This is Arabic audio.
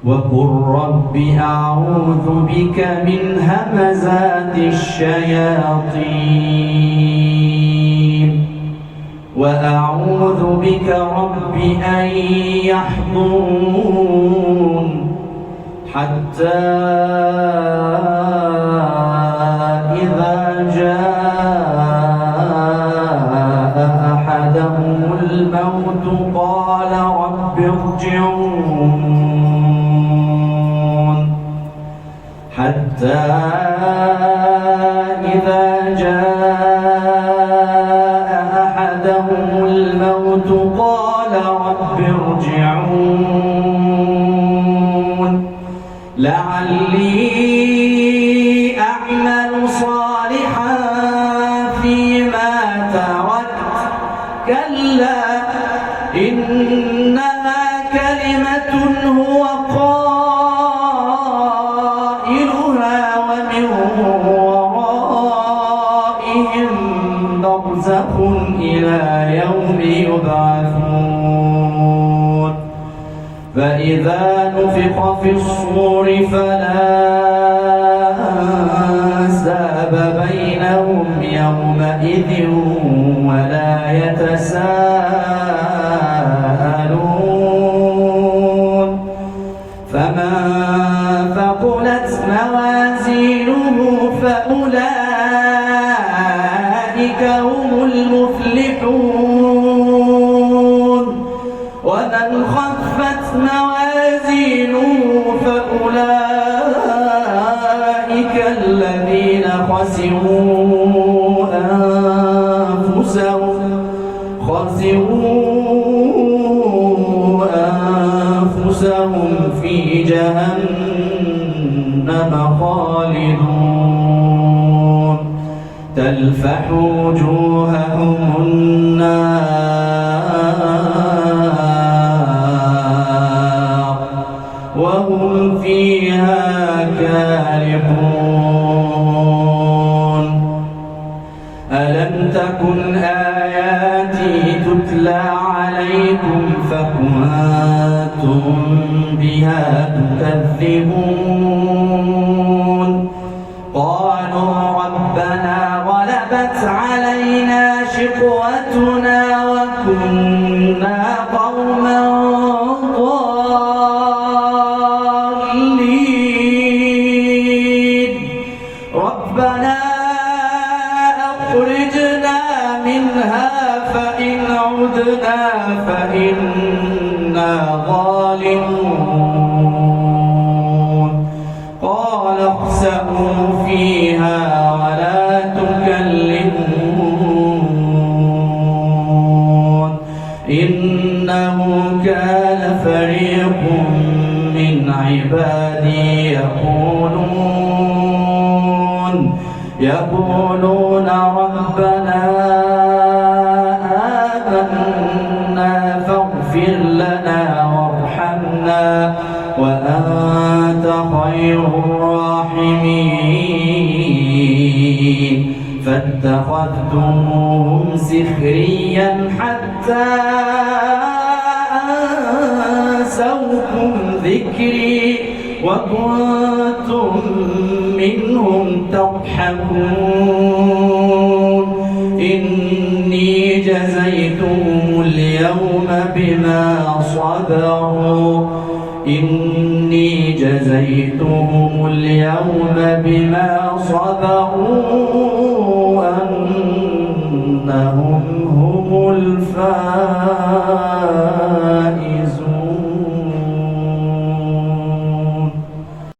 وقل رب أعوذ بك من همزات الشياطين وأعوذ بك رب أن يحضرون حتى إذا جاء أحدهم الموت قال رب ارجعون حتى إذا جاء أحدهم الموت قال رب ارجعون لعلي أعمل صالحا فيما تركت كلا إنها كلمة هو قائلها ومن ورائهم برزخ إلى يوم يبعثون فإذا نفخ في الصور فلا أنساب بينهم يومئذ ولا يتساءلون فمن ثقلت موازينه فأولئك هم المفلحون ومن خفت موازينه فأولئك الذين خسروا أنفسهم في جهنم خالدون تلفح وجوههم النار وهم فيها كالحون ألم تكن آياتي تتلى عليكم فكنتم بها تكذبون قالوا ربنا غلبت علينا شقوتنا وكنا قوما ضالين ربنا أخرجنا منها فإن عدنا فإنا ظالمون قال اخسئوا فيها ولا تكلمون إنه كان فريق من عبادي يقولون ربنا آمنا فاغفر لنا وارحمنا وأنت خير الراحمين فاتخذتموهم سخريا حتى أنسوكم ذكري وكنتم منهم تضحكون إني جزيتهم اليوم بما صبروا أنهم